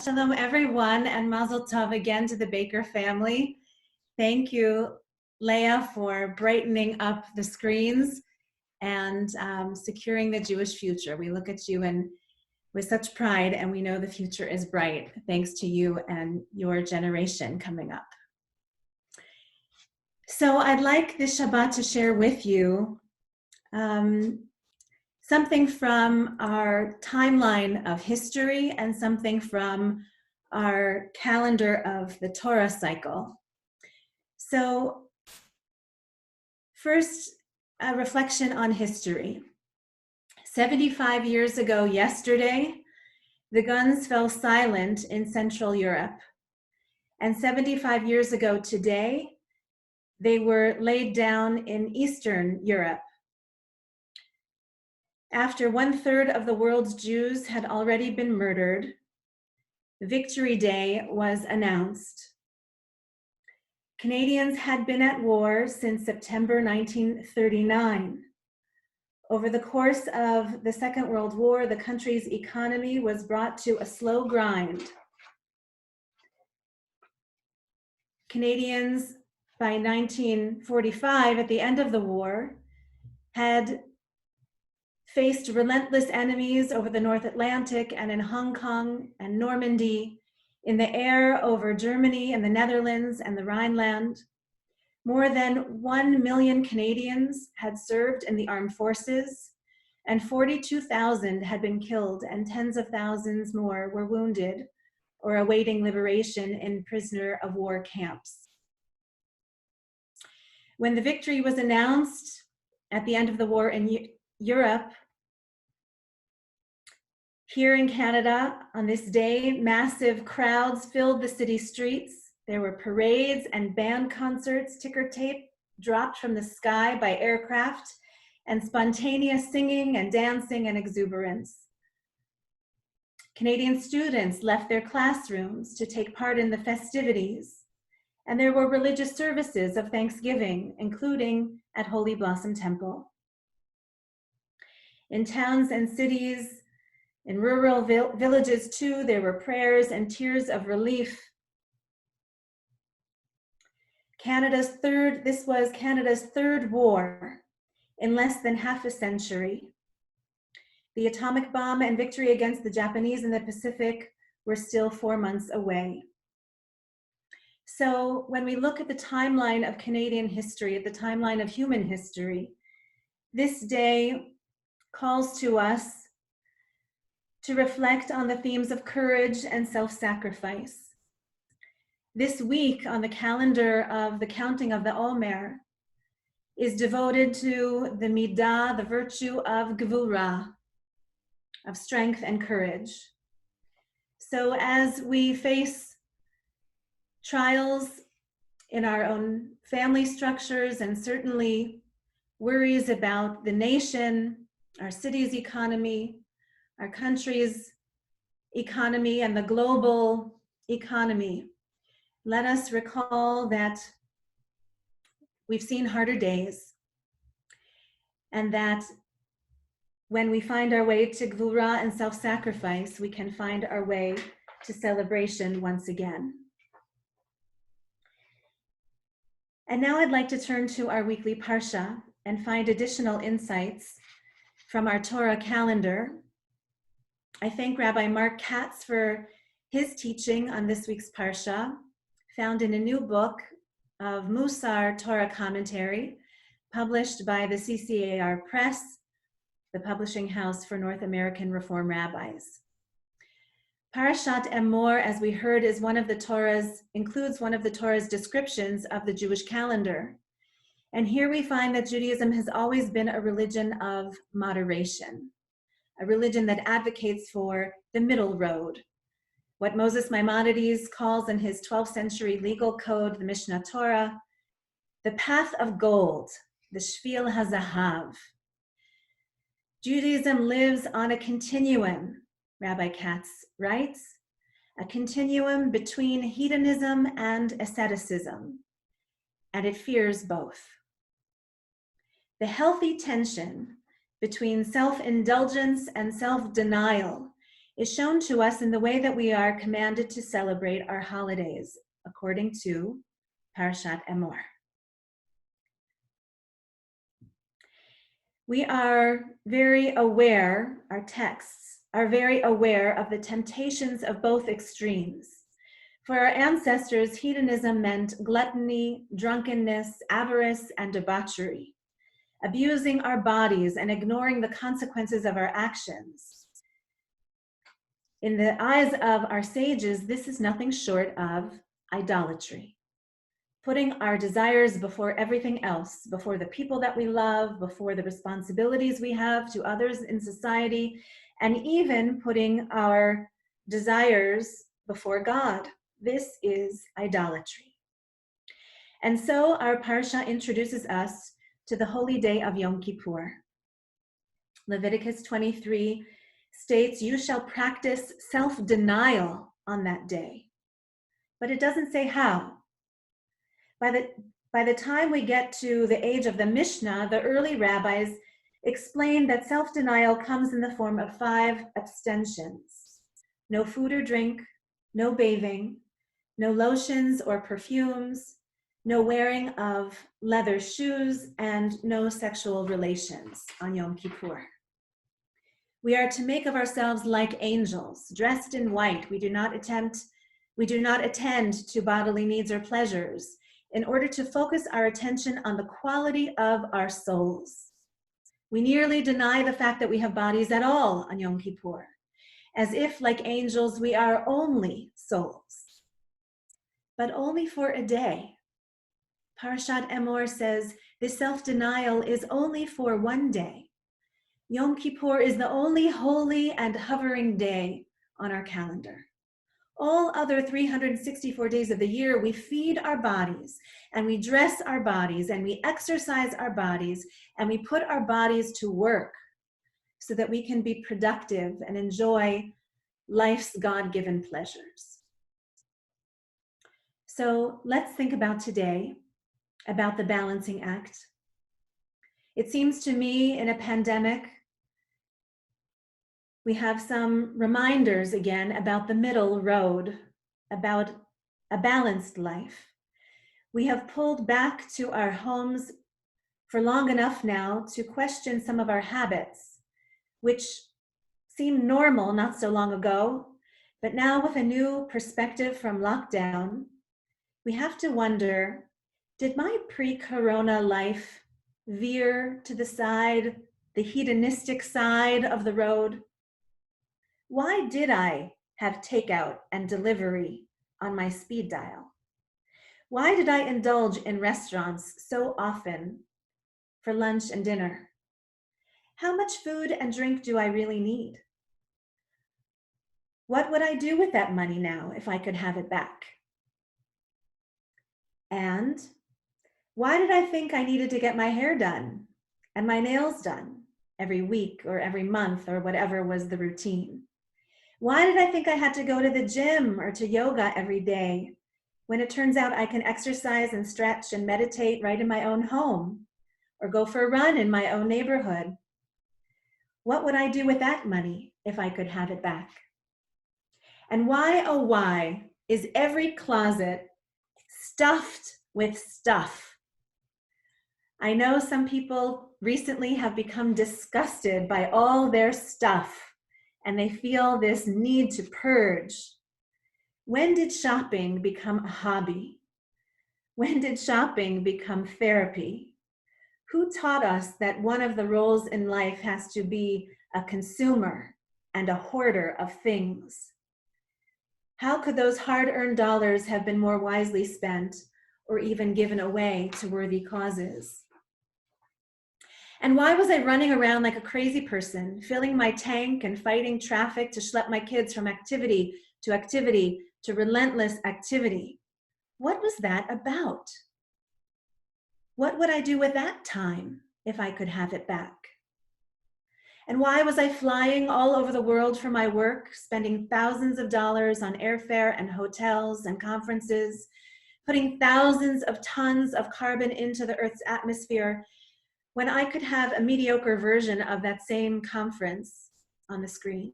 Shalom, everyone, and Mazel Tov again to the Baker family. Thank you, Leah, for brightening up the screens and securing the Jewish future. We look at you with such pride, and we know the future is bright, thanks to you and your generation coming up. So I'd like this Shabbat to share with you something from our timeline of history and something from our calendar of the Torah cycle. So first, a reflection on history. 75 years ago yesterday, the guns fell silent in Central Europe. And 75 years ago today, they were laid down in Eastern Europe. After 1/3 of the world's Jews had already been murdered, Victory Day was announced. Canadians had been at war since September 1939. Over the course of the Second World War, the country's economy was brought to a slow grind. Canadians, by 1945, at the end of the war, had faced relentless enemies over the North Atlantic and in Hong Kong and Normandy, in the air over Germany and the Netherlands and the Rhineland. More than 1 million Canadians had served in the armed forces, and 42,000 had been killed, and tens of thousands more were wounded or awaiting liberation in prisoner of war camps. When the victory was announced at the end of the war in Europe, here in Canada, on this day, massive crowds filled the city streets. There were parades and band concerts, ticker tape dropped from the sky by aircraft, and spontaneous singing and dancing and exuberance. Canadian students left their classrooms to take part in the festivities, and there were religious services of Thanksgiving, including at Holy Blossom Temple. In towns and cities, in rural villages too, there were prayers and tears of relief. This was Canada's third war in less than half a century. The atomic bomb and victory against the Japanese in the Pacific were still 4 months away. So when we look at the timeline of Canadian history, at the timeline of human history, this day calls to us to reflect on the themes of courage and self-sacrifice. This week on the calendar of the counting of the Omer is devoted to the midah, the virtue of gevura, of strength and courage. So as we face trials in our own family structures and certainly worries about the nation, our city's economy, our country's economy, and the global economy, let us recall that we've seen harder days, and that when we find our way to gvura and self-sacrifice, we can find our way to celebration once again. And now I'd like to turn to our weekly Parsha and find additional insights from our Torah calendar. I thank Rabbi Mark Katz for his teaching on this week's Parsha, found in a new book of Musar Torah commentary, published by the CCAR Press, the publishing house for North American Reform rabbis. Parashat Emor, as we heard, includes one of the Torah's descriptions of the Jewish calendar. And here we find that Judaism has always been a religion of moderation, a religion that advocates for the middle road, what Moses Maimonides calls in his 12th century legal code, the Mishnah Torah, the path of gold, the Shvil HaZahav. Judaism lives on a continuum, Rabbi Katz writes, a continuum between hedonism and asceticism, and it fears both. The healthy tension between self-indulgence and self-denial is shown to us in the way that we are commanded to celebrate our holidays, according to Parshat Emor. We are very aware, our texts are very aware of the temptations of both extremes. For our ancestors, hedonism meant gluttony, drunkenness, avarice, and debauchery, abusing our bodies and ignoring the consequences of our actions. In the eyes of our sages, this is nothing short of idolatry. Putting our desires before everything else, before the people that we love, before the responsibilities we have to others in society, and even putting our desires before God. This is idolatry. And so our Parsha introduces us to the holy day of Yom Kippur. Leviticus 23 states, "You shall practice self-denial on that day." But it doesn't say how. By the time we get to the age of the Mishnah, the early rabbis explained that self-denial comes in the form of 5 abstentions. No food or drink, no bathing, no lotions or perfumes, no wearing of leather shoes, and no sexual relations on Yom Kippur. We are to make of ourselves like angels, dressed in white. We do not attend to bodily needs or pleasures, in order to focus our attention on the quality of our souls. We nearly deny the fact that we have bodies at all on Yom Kippur, as if, like angels, we are only souls, but only for a day. Parshat Emor says this self-denial is only for one day. Yom Kippur is the only holy and hovering day on our calendar. All other 364 days of the year, we feed our bodies and we dress our bodies and we exercise our bodies and we put our bodies to work so that we can be productive and enjoy life's God-given pleasures. So let's think about today, about the balancing act. It seems to me in a pandemic, we have some reminders again about the middle road, about a balanced life. We have pulled back to our homes for long enough now to question some of our habits, which seemed normal not so long ago, but now with a new perspective from lockdown, we have to wonder, did my pre-corona life veer to the side, the hedonistic side of the road? Why did I have takeout and delivery on my speed dial? Why did I indulge in restaurants so often for lunch and dinner? How much food and drink do I really need? What would I do with that money now if I could have it back? And why did I think I needed to get my hair done and my nails done every week or every month or whatever was the routine? Why did I think I had to go to the gym or to yoga every day when it turns out I can exercise and stretch and meditate right in my own home or go for a run in my own neighborhood? What would I do with that money if I could have it back? And why, oh why, is every closet stuffed with stuff? I know some people recently have become disgusted by all their stuff, and they feel this need to purge. When did shopping become a hobby? When did shopping become therapy? Who taught us that one of the roles in life has to be a consumer and a hoarder of things? How could those hard-earned dollars have been more wisely spent or even given away to worthy causes? And why was I running around like a crazy person, filling my tank and fighting traffic to schlep my kids from activity to relentless activity? What was that about? What would I do with that time if I could have it back? And why was I flying all over the world for my work, spending thousands of dollars on airfare and hotels and conferences, putting thousands of tons of carbon into the Earth's atmosphere, when I could have a mediocre version of that same conference on the screen?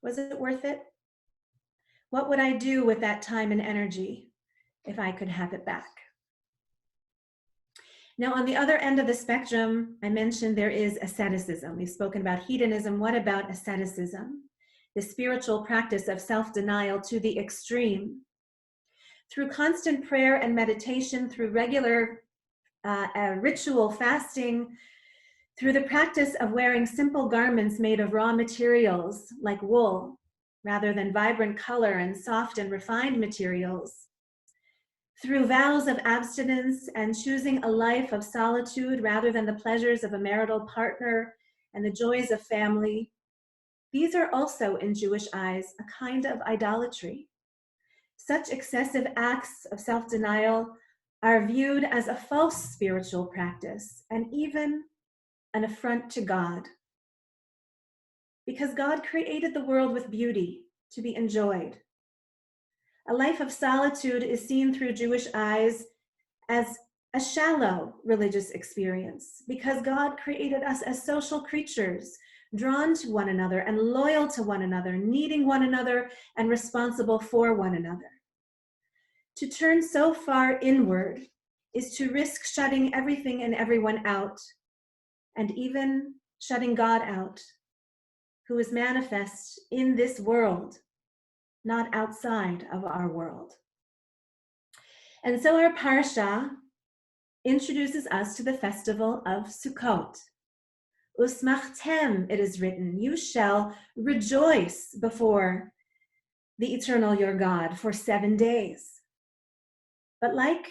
Was it worth it? What would I do with that time and energy if I could have it back? Now, on the other end of the spectrum, I mentioned there is asceticism. We've spoken about hedonism. What about asceticism? The spiritual practice of self-denial to the extreme. Through constant prayer and meditation, through regular ritual fasting, through the practice of wearing simple garments made of raw materials like wool, rather than vibrant color and soft and refined materials, through vows of abstinence and choosing a life of solitude rather than the pleasures of a marital partner and the joys of family, these are also, in Jewish eyes, a kind of idolatry. Such excessive acts of self-denial are viewed as a false spiritual practice and even an affront to God. Because God created the world with beauty to be enjoyed. A life of solitude is seen through Jewish eyes as a shallow religious experience because God created us as social creatures, drawn to one another and loyal to one another, needing one another and responsible for one another. To turn so far inward is to risk shutting everything and everyone out, and even shutting God out, who is manifest in this world, not outside of our world. And so our Parsha introduces us to the festival of Sukkot. Usmachtem, it is written, you shall rejoice before the eternal your God for 7 days. But like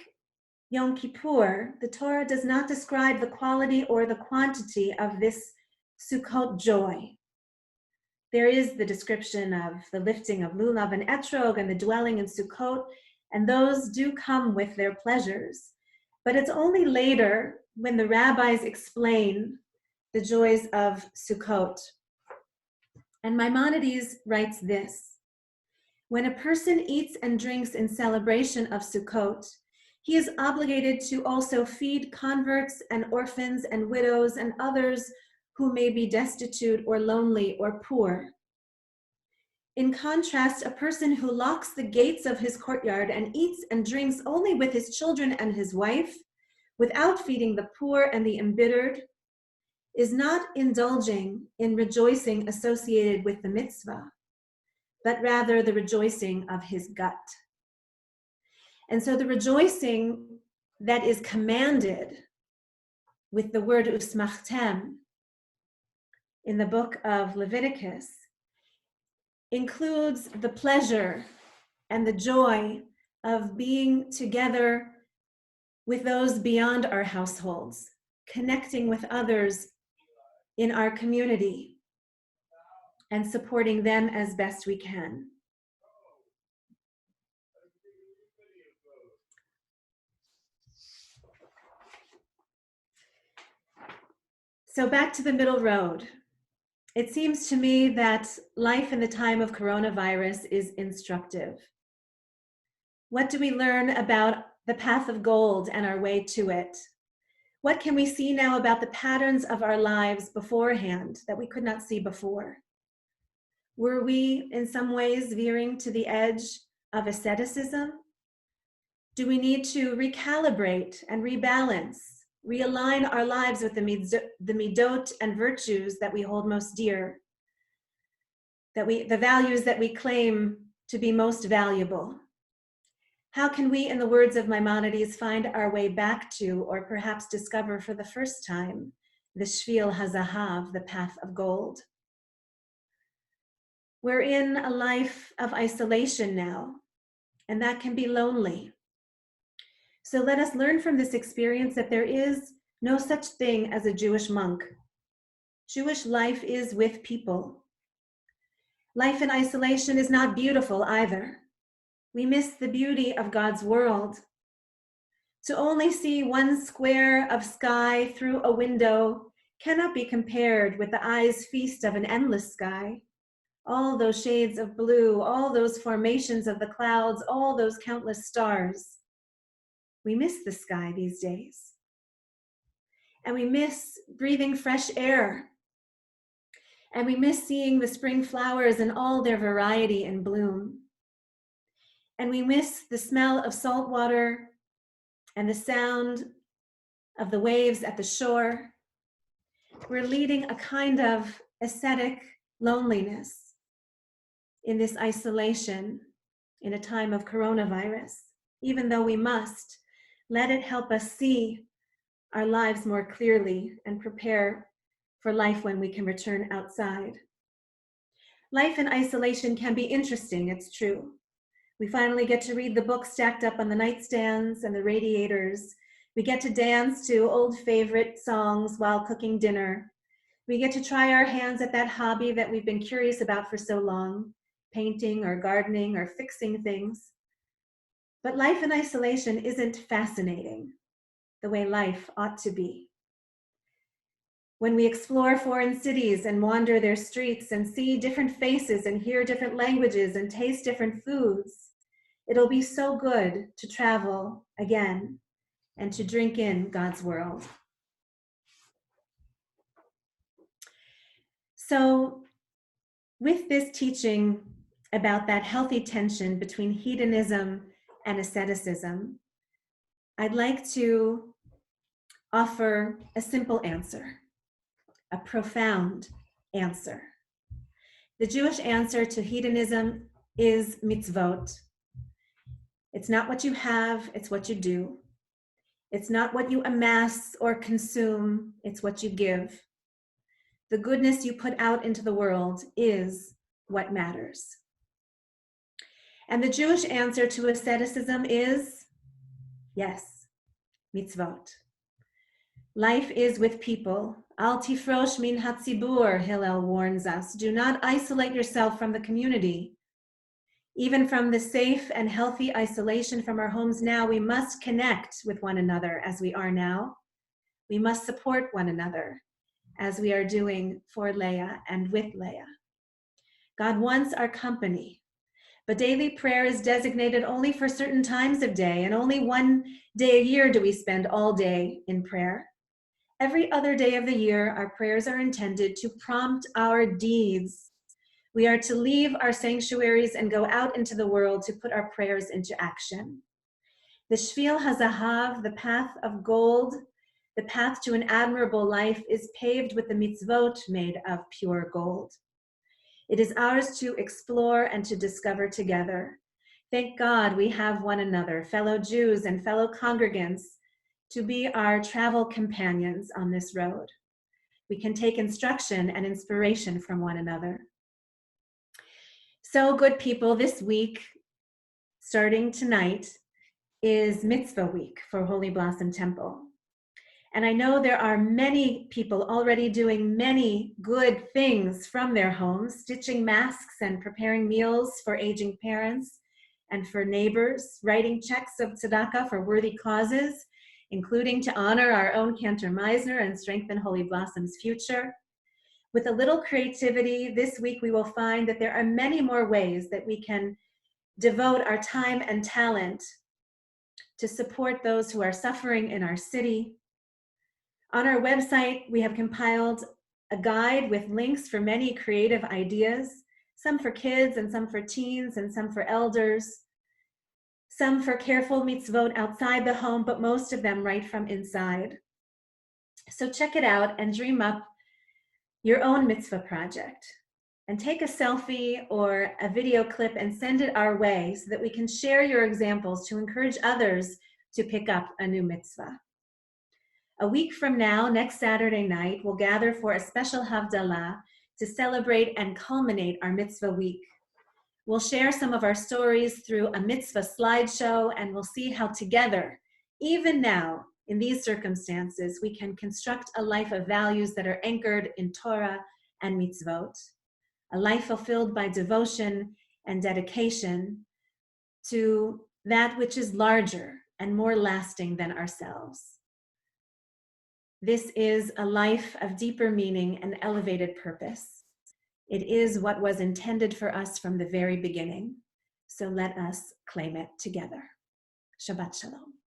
Yom Kippur, the Torah does not describe the quality or the quantity of this Sukkot joy. There is the description of the lifting of lulav and etrog and the dwelling in Sukkot, and those do come with their pleasures. But it's only later when the rabbis explain the joys of Sukkot. And Maimonides writes this: when a person eats and drinks in celebration of Sukkot, he is obligated to also feed converts and orphans and widows and others who may be destitute or lonely or poor. In contrast, a person who locks the gates of his courtyard and eats and drinks only with his children and his wife, without feeding the poor and the embittered, is not indulging in rejoicing associated with the mitzvah, but rather the rejoicing of his gut. And so the rejoicing that is commanded with the word usmachtem in the book of Leviticus includes the pleasure and the joy of being together with those beyond our households, connecting with others in our community and supporting them as best we can. So back to the middle road. It seems to me that life in the time of coronavirus is instructive. What do we learn about the path of gold and our way to it? What can we see now about the patterns of our lives beforehand that we could not see before? Were we in some ways veering to the edge of asceticism? Do we need to recalibrate and rebalance, realign our lives with the midot and virtues that we hold most dear, the values that we claim to be most valuable? How can we, in the words of Maimonides, find our way back to, or perhaps discover for the first time, the Shvil HaZahav, the path of gold? We're in a life of isolation now, and that can be lonely. So let us learn from this experience that there is no such thing as a Jewish monk. Jewish life is with people. Life in isolation is not beautiful either. We miss the beauty of God's world. To only see one square of sky through a window cannot be compared with the eye's feast of an endless sky. All those shades of blue, all those formations of the clouds, all those countless stars. We miss the sky these days. And we miss breathing fresh air. And we miss seeing the spring flowers in all their variety and bloom. And we miss the smell of salt water and the sound of the waves at the shore. We're leading a kind of ascetic loneliness in this isolation in a time of coronavirus, even though we must let it help us see our lives more clearly and prepare for life when we can return outside. Life in isolation can be interesting, it's true. We finally get to read the books stacked up on the nightstands and the radiators. We get to dance to old favorite songs while cooking dinner. We get to try our hands at that hobby that we've been curious about for so long, painting or gardening or fixing things. But life in isolation isn't fascinating the way life ought to be. When we explore foreign cities and wander their streets and see different faces and hear different languages and taste different foods, it'll be so good to travel again and to drink in God's world. So with this teaching about that healthy tension between hedonism and asceticism, I'd like to offer a simple answer, a profound answer. The Jewish answer to hedonism is mitzvot. It's not what you have, it's what you do. It's not what you amass or consume, it's what you give. The goodness you put out into the world is what matters. And the Jewish answer to asceticism is, yes, mitzvot. Life is with people. Al tifrosh min hatzibur, Hillel warns us. Do not isolate yourself from the community. Even from the safe and healthy isolation from our homes now, we must connect with one another as we are now. We must support one another as we are doing for Leah and with Leah. God wants our company, but daily prayer is designated only for certain times of day, and only one day a year do we spend all day in prayer. Every other day of the year, our prayers are intended to prompt our deeds. We are to leave our sanctuaries and go out into the world to put our prayers into action. The Shvil HaZahav, the path of gold, the path to an admirable life, is paved with the mitzvot made of pure gold. It is ours to explore and to discover together. Thank God we have one another, fellow Jews and fellow congregants, to be our travel companions on this road. We can take instruction and inspiration from one another. So good people, this week, starting tonight, is Mitzvah Week for Holy Blossom Temple. And I know there are many people already doing many good things from their homes, stitching masks and preparing meals for aging parents and for neighbors, writing checks of tzedakah for worthy causes, including to honor our own Cantor Meisner and strengthen Holy Blossom's future. With a little creativity, this week we will find that there are many more ways that we can devote our time and talent to support those who are suffering in our city. On our website, we have compiled a guide with links for many creative ideas, some for kids and some for teens and some for elders, some for careful mitzvot outside the home, but most of them right from inside. So check it out and dream up your own mitzvah project, and take a selfie or a video clip and send it our way so that we can share your examples to encourage others to pick up a new mitzvah. A week from now, next Saturday night, we'll gather for a special Havdalah to celebrate and culminate our mitzvah week. We'll share some of our stories through a mitzvah slideshow, and we'll see how together, even now, in these circumstances, we can construct a life of values that are anchored in Torah and mitzvot, a life fulfilled by devotion and dedication to that which is larger and more lasting than ourselves. This is a life of deeper meaning and elevated purpose. It is what was intended for us from the very beginning. So let us claim it together. Shabbat Shalom.